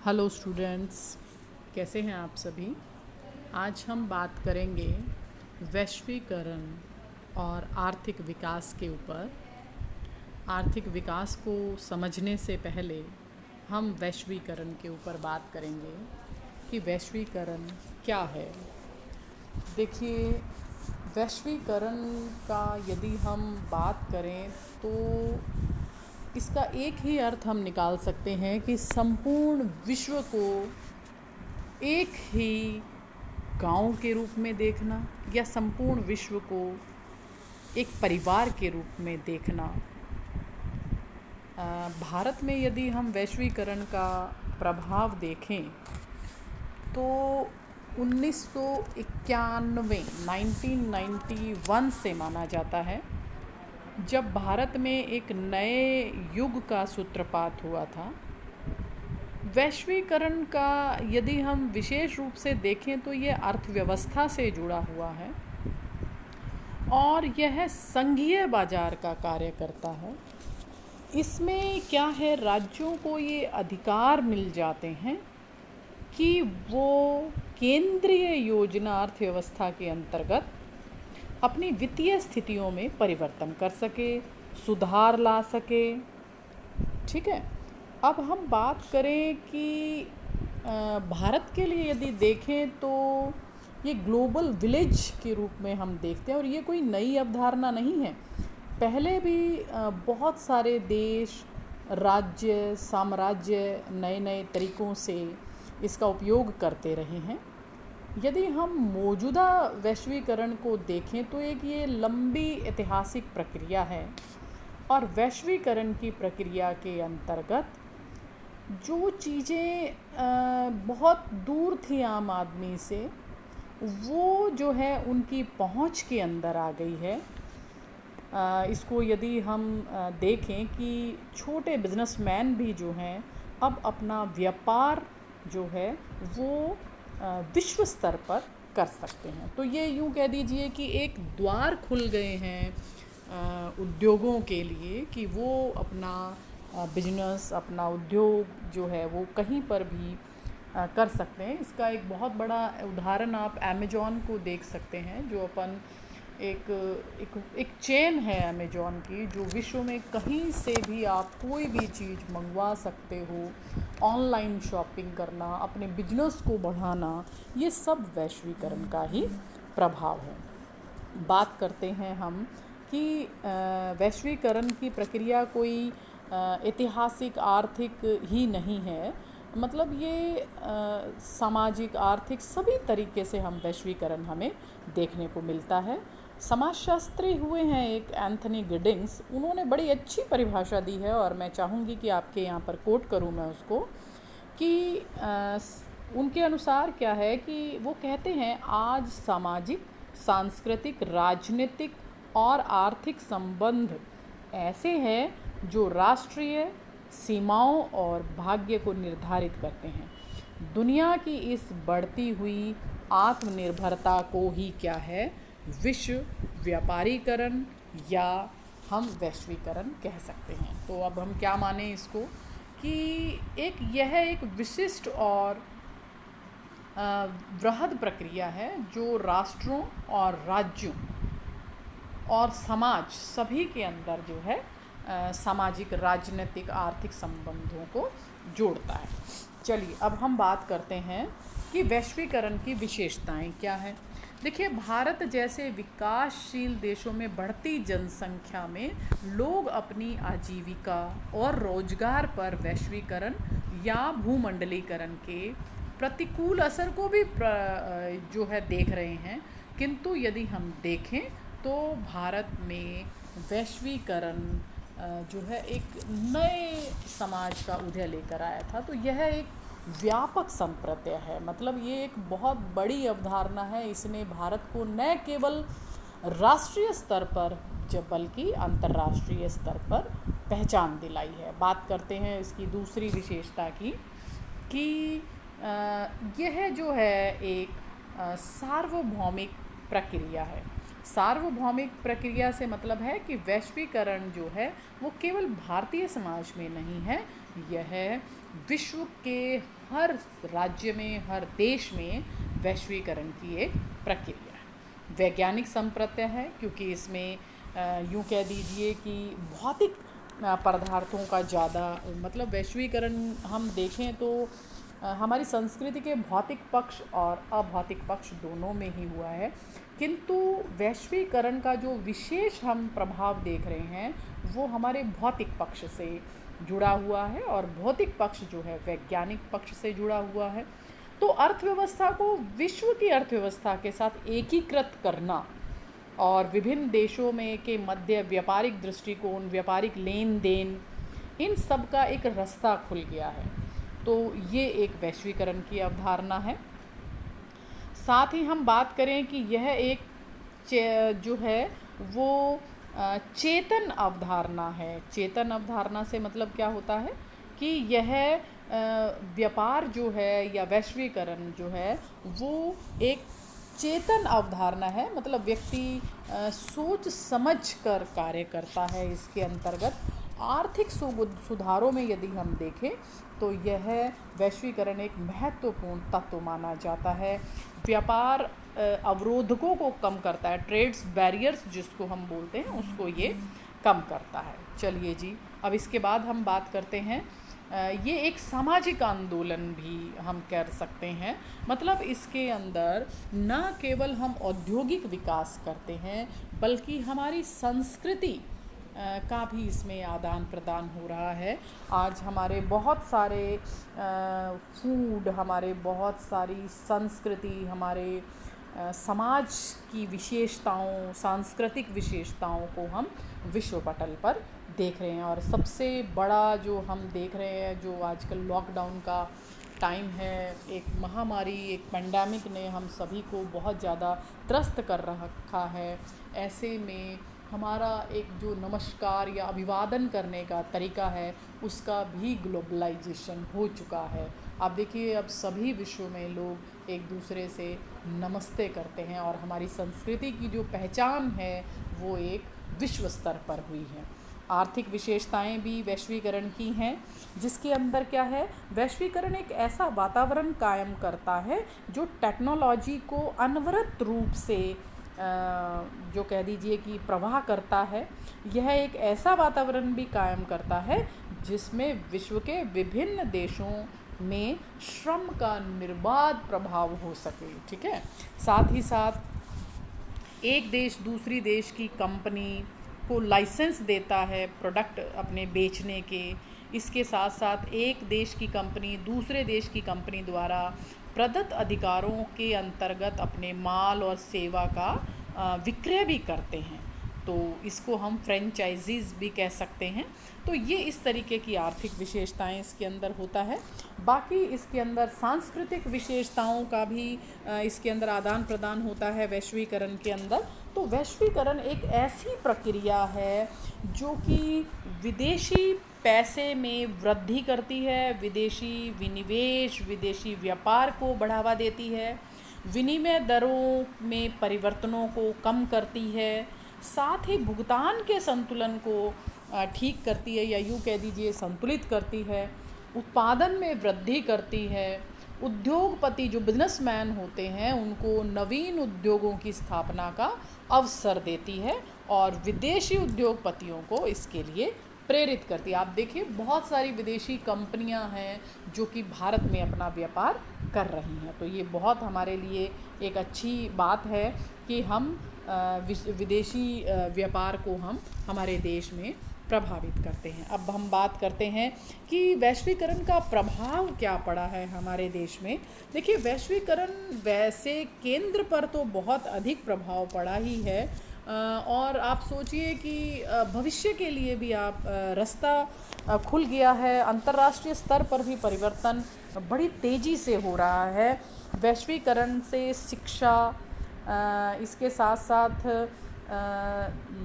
Hello students, कैसे हैं आप सभी। आज हम बात करेंगे वैश्वीकरण और आर्थिक विकास के ऊपर। आर्थिक विकास को समझने से पहले हम वैश्वीकरण के ऊपर बात करेंगे कि वैश्वीकरण क्या है। देखिए, वैश्वीकरण का यदि हम बात करें तो इसका एक ही अर्थ हम निकाल सकते हैं कि संपूर्ण विश्व को एक ही गांव के रूप में देखना या संपूर्ण विश्व को एक परिवार के रूप में देखना। भारत में यदि हम वैश्वीकरण का प्रभाव देखें तो 1991 से माना जाता है, जब भारत में एक नए युग का सूत्रपात हुआ था। वैश्वीकरण का यदि हम विशेष रूप से देखें तो ये अर्थव्यवस्था से जुड़ा हुआ है और यह संघीय बाजार का कार्य करता है। इसमें क्या है, राज्यों को ये अधिकार मिल जाते हैं कि वो केंद्रीय योजना अर्थव्यवस्था के अंतर्गत अपनी वित्तीय स्थितियों में परिवर्तन कर सके, सुधार ला सके। ठीक है, अब हम बात करें कि भारत के लिए यदि देखें तो ये ग्लोबल विलेज के रूप में हम देखते हैं और ये कोई नई अवधारणा नहीं है। पहले भी बहुत सारे देश, राज्य, साम्राज्य नए नए तरीक़ों से इसका उपयोग करते रहे हैं। यदि हम मौजूदा वैश्वीकरण को देखें तो एक ये लंबी ऐतिहासिक प्रक्रिया है और वैश्वीकरण की प्रक्रिया के अंतर्गत जो चीज़ें बहुत दूर थी आम आदमी से, वो जो है उनकी पहुंच के अंदर आ गई है। इसको यदि हम देखें कि छोटे बिजनेसमैन भी जो हैं अब अपना व्यापार जो है वो विश्व स्तर पर कर सकते हैं। तो ये यूँ कह दीजिए कि एक द्वार खुल गए हैं उद्योगों के लिए कि वो अपना बिजनेस, अपना उद्योग जो है वो कहीं पर भी कर सकते हैं। इसका एक बहुत बड़ा उदाहरण आप अमेज़ॉन को देख सकते हैं, जो अपन एक चेन है अमेज़ॉन की, जो विश्व में कहीं से भी आप कोई भी चीज़ मंगवा सकते हो। ऑनलाइन शॉपिंग करना, अपने बिजनेस को बढ़ाना, ये सब वैश्वीकरण का ही प्रभाव है। बात करते हैं हम कि वैश्वीकरण की प्रक्रिया कोई ऐतिहासिक आर्थिक ही नहीं है, मतलब ये सामाजिक, आर्थिक सभी तरीके से हम वैश्वीकरण हमें देखने को मिलता है। समाजशास्त्री हुए हैं एक एंथनी गिडिंग्स, उन्होंने बड़ी अच्छी परिभाषा दी है और मैं चाहूँगी कि आपके यहाँ पर कोट करूँ मैं उसको, कि उनके अनुसार क्या है कि वो कहते हैं, आज सामाजिक, सांस्कृतिक, राजनीतिक और आर्थिक संबंध ऐसे हैं जो राष्ट्रीय सीमाओं और भाग्य को निर्धारित करते हैं। दुनिया की इस बढ़ती हुई आत्मनिर्भरता को ही क्या है, विश्व व्यापारीकरण या हम वैश्वीकरण कह सकते हैं। तो अब हम क्या माने इसको कि यह एक विशिष्ट और वृहद प्रक्रिया है जो राष्ट्रों और राज्यों और समाज सभी के अंदर जो है सामाजिक, राजनीतिक, आर्थिक संबंधों को जोड़ता है। चलिए अब हम बात करते हैं कि वैश्वीकरण की विशेषताएं क्या हैं। देखिए, भारत जैसे विकासशील देशों में बढ़ती जनसंख्या में लोग अपनी आजीविका और रोजगार पर वैश्वीकरण या भूमंडलीकरण के प्रतिकूल असर को भी जो है देख रहे हैं। किंतु यदि हम देखें तो भारत में वैश्वीकरण जो है एक नए समाज का उदय लेकर आया था। तो यह एक व्यापक संप्रत्यय है, मतलब ये एक बहुत बड़ी अवधारणा है। इसने भारत को न केवल राष्ट्रीय स्तर पर जब बल्कि अंतर्राष्ट्रीय स्तर पर पहचान दिलाई है। बात करते हैं इसकी दूसरी विशेषता की कि यह जो है एक सार्वभौमिक प्रक्रिया है। सार्वभौमिक प्रक्रिया से मतलब है कि वैश्वीकरण जो है वो केवल भारतीय समाज में नहीं है, यह विश्व के हर राज्य में, हर देश में वैश्वीकरण की एक प्रक्रिया है। वैज्ञानिक संप्रत्य है क्योंकि इसमें यूँ कह दीजिए कि भौतिक पदार्थों का ज़्यादा, मतलब वैश्वीकरण हम देखें तो हमारी संस्कृति के भौतिक पक्ष और अभौतिक पक्ष दोनों में ही हुआ है, किंतु वैश्वीकरण का जो विशेष हम प्रभाव देख रहे हैं वो हमारे भौतिक पक्ष से जुड़ा हुआ है, और भौतिक पक्ष जो है वैज्ञानिक पक्ष से जुड़ा हुआ है। तो अर्थव्यवस्था को विश्व की अर्थव्यवस्था के साथ एकीकृत करना और विभिन्न देशों में के मध्य व्यापारिक दृष्टिकोण, व्यापारिक लेन देन, इन सब का एक रास्ता खुल गया है। तो ये एक वैश्वीकरण की अवधारणा है। साथ ही हम बात करें कि यह एक जो है वो चेतन अवधारणा है। चेतन अवधारणा से मतलब क्या होता है कि यह व्यापार जो है या वैश्वीकरण जो है वो एक चेतन अवधारणा है, मतलब व्यक्ति सोच समझ कर कार्य करता है। इसके अंतर्गत आर्थिक सुधारों में यदि हम देखें तो यह वैश्वीकरण एक महत्वपूर्ण तत्व माना जाता है। व्यापार अवरोधकों को कम करता है, ट्रेड्स बैरियर्स जिसको हम बोलते हैं उसको ये कम करता है। चलिए जी, अब इसके बाद हम बात करते हैं, ये एक सामाजिक आंदोलन भी हम कर सकते हैं। मतलब इसके अंदर न केवल हम औद्योगिक विकास करते हैं बल्कि हमारी संस्कृति का भी इसमें आदान प्रदान हो रहा है। आज हमारे बहुत सारे फूड, हमारे बहुत सारी संस्कृति, हमारे समाज की विशेषताओं, सांस्कृतिक विशेषताओं को हम विश्व पटल पर देख रहे हैं। और सबसे बड़ा जो हम देख रहे हैं, जो आजकल लॉकडाउन का टाइम है, एक महामारी, एक पैंडेमिक ने हम सभी को बहुत ज़्यादा त्रस्त कर रखा है। ऐसे में हमारा एक जो नमस्कार या अभिवादन करने का तरीका है उसका भी ग्लोबलाइजेशन हो चुका है। आप देखिए अब सभी विश्व में लोग एक दूसरे से नमस्ते करते हैं, और हमारी संस्कृति की जो पहचान है वो एक विश्व स्तर पर हुई है। आर्थिक विशेषताएं भी वैश्वीकरण की हैं, जिसके अंदर क्या है, वैश्वीकरण एक ऐसा वातावरण कायम करता है जो टेक्नोलॉजी को अनवरत रूप से जो कह दीजिए कि प्रवाह करता है। यह एक ऐसा वातावरण भी कायम करता है जिसमें विश्व के विभिन्न देशों में श्रम का निर्बाध प्रभाव हो सके। ठीक है, साथ ही साथ एक देश दूसरी देश की कंपनी को लाइसेंस देता है प्रोडक्ट अपने बेचने के। इसके साथ साथ एक देश की कंपनी दूसरे देश की कंपनी द्वारा प्रदत्त अधिकारों के अंतर्गत अपने माल और सेवा का विक्रय भी करते हैं, तो इसको हम फ्रेंचाइजीज भी कह सकते हैं। तो ये इस तरीके की आर्थिक विशेषताएं इसके अंदर होता है। बाकी इसके अंदर सांस्कृतिक विशेषताओं का भी इसके अंदर आदान प्रदान होता है वैश्वीकरण के अंदर। तो वैश्वीकरण एक ऐसी प्रक्रिया है जो कि विदेशी पैसे में वृद्धि करती है, विदेशी विनिवेश, विदेशी व्यापार को बढ़ावा देती है, विनिमय दरों में परिवर्तनों को कम करती है, साथ ही भुगतान के संतुलन को ठीक करती है, या यूँ कह दीजिए संतुलित करती है, उत्पादन में वृद्धि करती है, उद्योगपति जो बिजनेसमैन होते हैं उनको नवीन उद्योगों की स्थापना का अवसर देती है, और विदेशी उद्योगपतियों को इसके लिए प्रेरित करती है। आप देखिए बहुत सारी विदेशी कंपनियां हैं जो कि भारत में अपना व्यापार कर रही हैं। तो ये बहुत हमारे लिए एक अच्छी बात है कि हम विदेशी व्यापार को हम हमारे देश में प्रभावित करते हैं। अब हम बात करते हैं कि वैश्वीकरण का प्रभाव क्या पड़ा है हमारे देश में। देखिए वैश्वीकरण वैसे केंद्र पर तो बहुत अधिक प्रभाव पड़ा ही है, और आप सोचिए कि भविष्य के लिए भी आप रास्ता खुल गया है। अंतर्राष्ट्रीय स्तर पर भी परिवर्तन बड़ी तेज़ी से हो रहा है। वैश्वीकरण से शिक्षा, इसके साथ साथ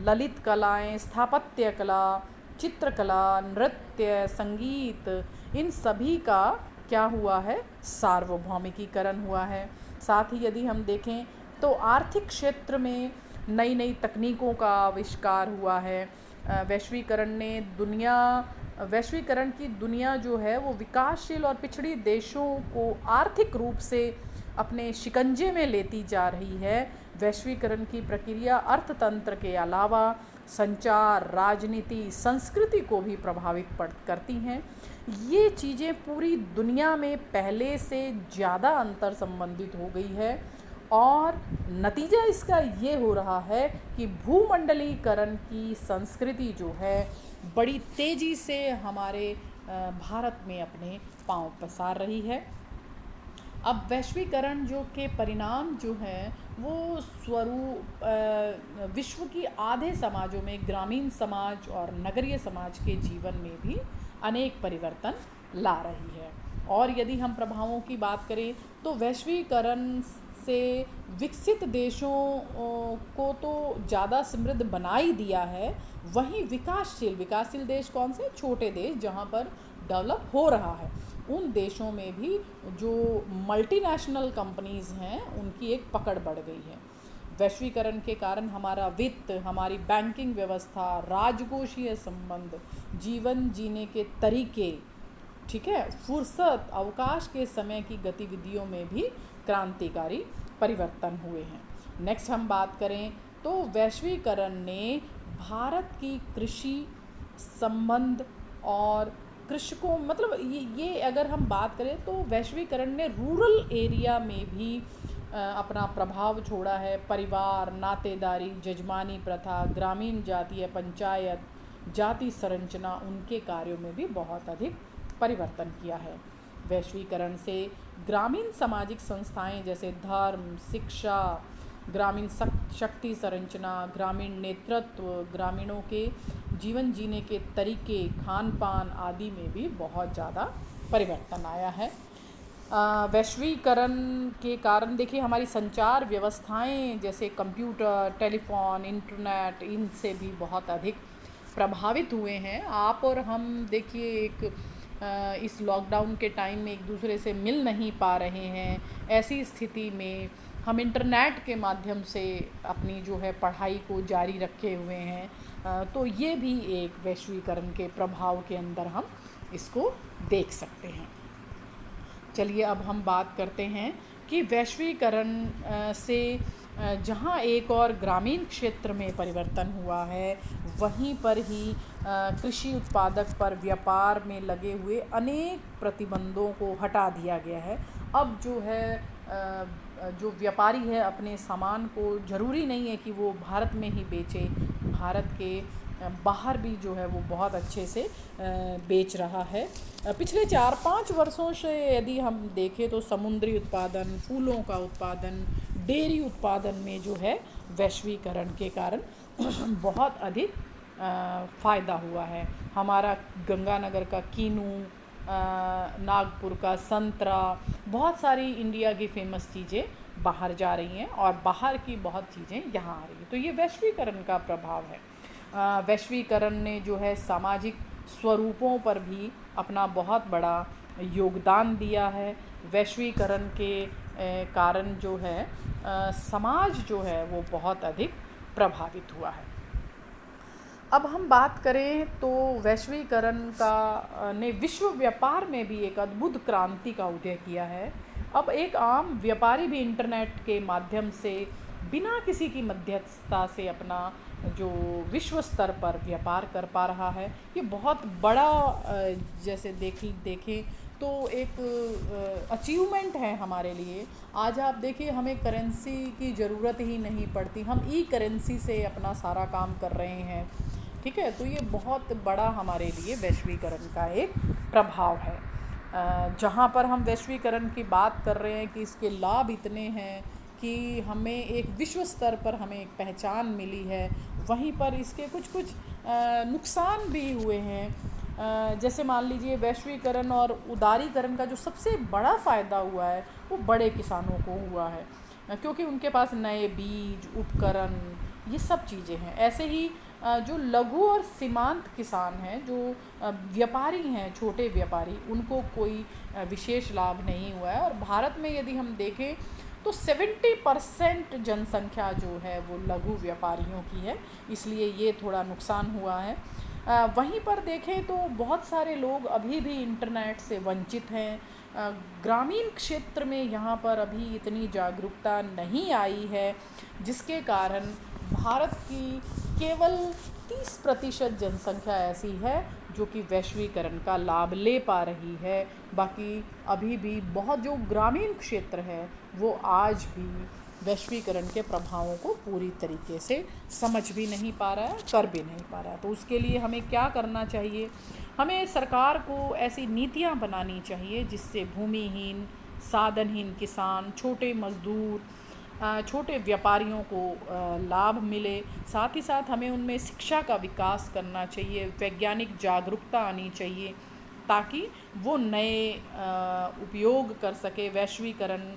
ललित कलाएं, स्थापत्य कला, चित्रकला, नृत्य, संगीत, इन सभी का क्या हुआ है, सार्वभौमिकीकरण हुआ है। साथ ही यदि हम देखें तो आर्थिक क्षेत्र में नई नई तकनीकों का आविष्कार हुआ है। वैश्वीकरण ने दुनिया वैश्वीकरण की दुनिया जो है वो विकासशील और पिछड़ी देशों को आर्थिक रूप से अपने शिकंजे में लेती जा रही है। वैश्वीकरण की प्रक्रिया अर्थतंत्र के अलावा संचार, राजनीति, संस्कृति को भी प्रभावित करती हैं। ये चीज़ें पूरी दुनिया में पहले से ज़्यादा अंतर संबंधित हो गई है और नतीजा इसका ये हो रहा है कि भूमंडलीकरण की संस्कृति जो है बड़ी तेज़ी से हमारे भारत में अपने पांव पसार रही है। अब वैश्वीकरण जो के परिणाम जो हैं वो स्वरूप विश्व की आधे समाजों में, ग्रामीण समाज और नगरीय समाज के जीवन में भी अनेक परिवर्तन ला रही है। और यदि हम प्रभावों की बात करें तो वैश्वीकरण से विकसित देशों को तो ज़्यादा समृद्ध बना ही दिया है, वहीं विकासशील देश कौन से? छोटे देश जहाँ पर डेवलप हो रहा है, उन देशों में भी जो मल्टीनेशनल कंपनीज़ हैं उनकी एक पकड़ बढ़ गई है। वैश्वीकरण के कारण हमारा वित्त, हमारी बैंकिंग व्यवस्था, राजकोषीय संबंध, जीवन जीने के तरीके, ठीक है, फुर्सत, अवकाश के समय की गतिविधियों में भी क्रांतिकारी परिवर्तन हुए हैं। नेक्स्ट हम बात करें तो वैश्वीकरण ने भारत की कृषि संबंध और कृषकों, मतलब ये अगर हम बात करें तो वैश्वीकरण ने रूरल एरिया में भी अपना प्रभाव छोड़ा है। परिवार, नातेदारी, जजमानी प्रथा, ग्रामीण जातीय पंचायत, जाति संरचना, उनके कार्यों में भी बहुत अधिक परिवर्तन किया है। वैश्वीकरण से ग्रामीण सामाजिक संस्थाएं जैसे धर्म, शिक्षा, ग्रामीण शक्ति संरचना, ग्रामीण नेतृत्व, ग्रामीणों के जीवन जीने के तरीके, खान पान आदि में भी बहुत ज़्यादा परिवर्तन आया है। वैश्वीकरण के कारण देखिए हमारी संचार व्यवस्थाएं जैसे कंप्यूटर, टेलीफोन, इंटरनेट, इनसे भी बहुत अधिक प्रभावित हुए हैं। आप और हम देखिए इस लॉकडाउन के टाइम में एक दूसरे से मिल नहीं पा रहे हैं। ऐसी स्थिति में हम इंटरनेट के माध्यम से अपनी जो है पढ़ाई को जारी रखे हुए हैं। तो ये भी एक वैश्वीकरण के प्रभाव के अंदर हम इसको देख सकते हैं। चलिए अब हम बात करते हैं कि वैश्वीकरण से जहाँ एक और ग्रामीण क्षेत्र में परिवर्तन हुआ है, वहीं पर ही कृषि उत्पादक पर व्यापार में लगे हुए अनेक प्रतिबंधों को हटा दिया गया है। अब जो है जो व्यापारी है अपने सामान को ज़रूरी नहीं है कि वो भारत में ही बेचे, भारत के बाहर भी जो है वो बहुत अच्छे से बेच रहा है। पिछले 4-5 वर्षों से यदि हम देखें तो समुद्री उत्पादन, फूलों का उत्पादन, डेयरी उत्पादन में जो है वैश्वीकरण के कारण बहुत अधिक फ़ायदा हुआ है। हमारा गंगानगर का कीनू, नागपुर का संतरा, बहुत सारी इंडिया की फ़ेमस चीज़ें बाहर जा रही हैं और बाहर की बहुत चीज़ें यहाँ आ रही हैं। तो ये वैश्वीकरण का प्रभाव है। वैश्वीकरण ने जो है सामाजिक स्वरूपों पर भी अपना बहुत बड़ा योगदान दिया है। वैश्वीकरण के कारण जो है समाज जो है वो बहुत अधिक प्रभावित हुआ है। अब हम बात करें तो वैश्वीकरण का ने विश्व व्यापार में भी एक अद्भुत क्रांति का उदय किया है। अब एक आम व्यापारी भी इंटरनेट के माध्यम से बिना किसी की मध्यस्थता से अपना जो विश्व स्तर पर व्यापार कर पा रहा है। ये बहुत बड़ा जैसे देखें तो एक अचीवमेंट है हमारे लिए। आज आप देखिए हमें करेंसी की ज़रूरत ही नहीं पड़ती, हम ई करेंसी से अपना सारा काम कर रहे हैं, ठीक है। तो ये बहुत बड़ा हमारे लिए वैश्वीकरण का एक प्रभाव है। जहाँ पर हम वैश्वीकरण की बात कर रहे हैं कि इसके लाभ इतने हैं कि हमें एक विश्व स्तर पर हमें एक पहचान मिली है, वहीं पर इसके कुछ नुकसान भी हुए हैं। जैसे मान लीजिए वैश्वीकरण और उदारीकरण का जो सबसे बड़ा फ़ायदा हुआ है वो बड़े किसानों को हुआ है, क्योंकि उनके पास नए बीज, उपकरण, ये सब चीज़ें हैं। ऐसे ही जो लघु और सीमांत किसान हैं, जो व्यापारी हैं, छोटे व्यापारी, उनको कोई विशेष लाभ नहीं हुआ है। और भारत में यदि हम देखें तो 70% जनसंख्या जो है वो लघु व्यापारियों की है, इसलिए ये थोड़ा नुकसान हुआ है। वहीं पर देखें तो बहुत सारे लोग अभी भी इंटरनेट से वंचित हैं। ग्रामीण क्षेत्र में यहाँ पर अभी इतनी जागरूकता नहीं आई है, जिसके कारण भारत की केवल 30% जनसंख्या ऐसी है जो कि वैश्वीकरण का लाभ ले पा रही है। बाकी अभी भी बहुत जो ग्रामीण क्षेत्र है वो आज भी वैश्वीकरण के प्रभावों को पूरी तरीके से समझ भी नहीं पा रहा है, कर भी नहीं पा रहा है। तो उसके लिए हमें क्या करना चाहिए? हमें सरकार को ऐसी नीतियां बनानी चाहिए जिससे भूमिहीन, साधनहीन किसान, छोटे मजदूर, छोटे व्यापारियों को लाभ मिले। साथ ही साथ हमें उनमें शिक्षा का विकास करना चाहिए, वैज्ञानिक जागरूकता आनी चाहिए ताकि वो नए उपयोग कर सके। वैश्वीकरण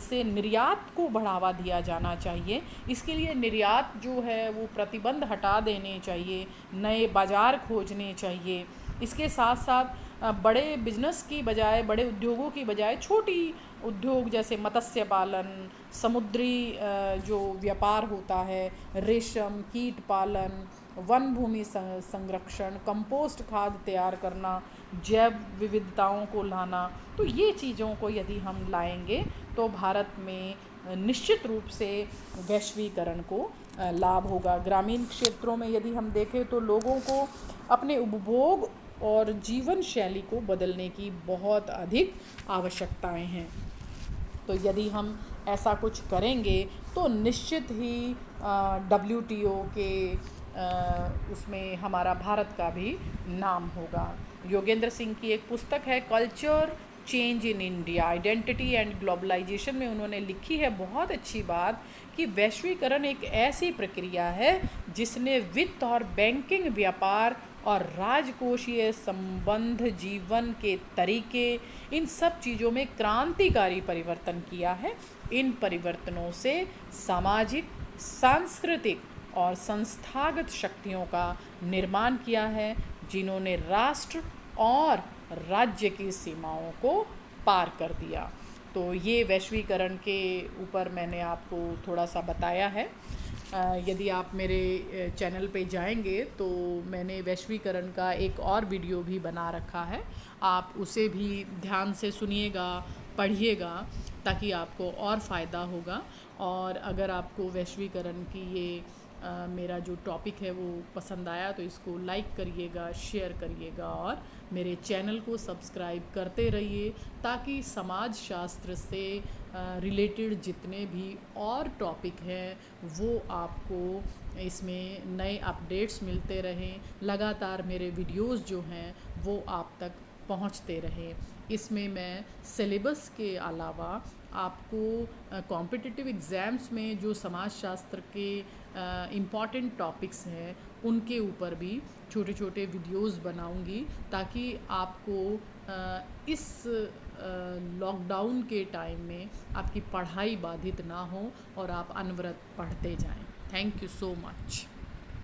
से निर्यात को बढ़ावा दिया जाना चाहिए। इसके लिए निर्यात जो है वो प्रतिबंध हटा देने चाहिए, नए बाज़ार खोजने चाहिए। इसके साथ साथ बड़े बिजनेस की बजाय, बड़े उद्योगों की बजाय छोटी उद्योग जैसे मत्स्य पालन, समुद्री जो व्यापार होता है, रेशम, कीट पालन, वन भूमि संरक्षण, कंपोस्ट खाद तैयार करना, जैव विविधताओं को लाना, तो ये चीज़ों को यदि हम लाएंगे तो भारत में निश्चित रूप से वैश्वीकरण को लाभ होगा। ग्रामीण क्षेत्रों में यदि हम देखें तो लोगों को अपने उपभोग और जीवन शैली को बदलने की बहुत अधिक आवश्यकताएं हैं। तो यदि हम ऐसा कुछ करेंगे तो निश्चित ही WTO के उसमें हमारा भारत का भी नाम होगा। योगेंद्र सिंह की एक पुस्तक है culture change in India, identity and globalization में उन्होंने लिखी है बहुत अच्छी बात कि वैश्वीकरण एक ऐसी प्रक्रिया है जिसने वित्त और बैंकिंग, व्यापार और राजकोषीय संबंध, जीवन के तरीके, इन सब चीज़ों में क्रांतिकारी परिवर्तन किया है। इन परिवर्तनों से सामाजिक, सांस्कृतिक और संस्थागत शक्तियों का निर्माण किया है जिन्होंने राष्ट्र और राज्य की सीमाओं को पार कर दिया। तो ये वैश्वीकरण के ऊपर मैंने आपको थोड़ा सा बताया है। यदि आप मेरे चैनल पे जाएंगे तो मैंने वैश्वीकरण का एक और वीडियो भी बना रखा है, आप उसे भी ध्यान से सुनिएगा, पढ़िएगा ताकि आपको और फ़ायदा होगा। और अगर आपको वैश्वीकरण की ये मेरा जो टॉपिक है वो पसंद आया तो इसको लाइक करिएगा, शेयर करिएगा और मेरे चैनल को सब्सक्राइब करते रहिए ताकि समाज शास्त्र से रिलेटेड जितने भी और टॉपिक हैं वो आपको इसमें नए अपडेट्स मिलते रहें। लगातार मेरे वीडियोस जो हैं वो आप तक पहुंचते रहें। इसमें मैं सिलेबस के अलावा आपको कॉम्पिटिटिव एग्ज़ाम्स में जो समाजशास्त्र के इम्पॉर्टेंट टॉपिक्स हैं उनके ऊपर भी छोटे छोटे वीडियोस बनाऊंगी ताकि आपको इस लॉकडाउन के टाइम में आपकी पढ़ाई बाधित ना हो और आप अनवरत पढ़ते जाएं। Thank you so much.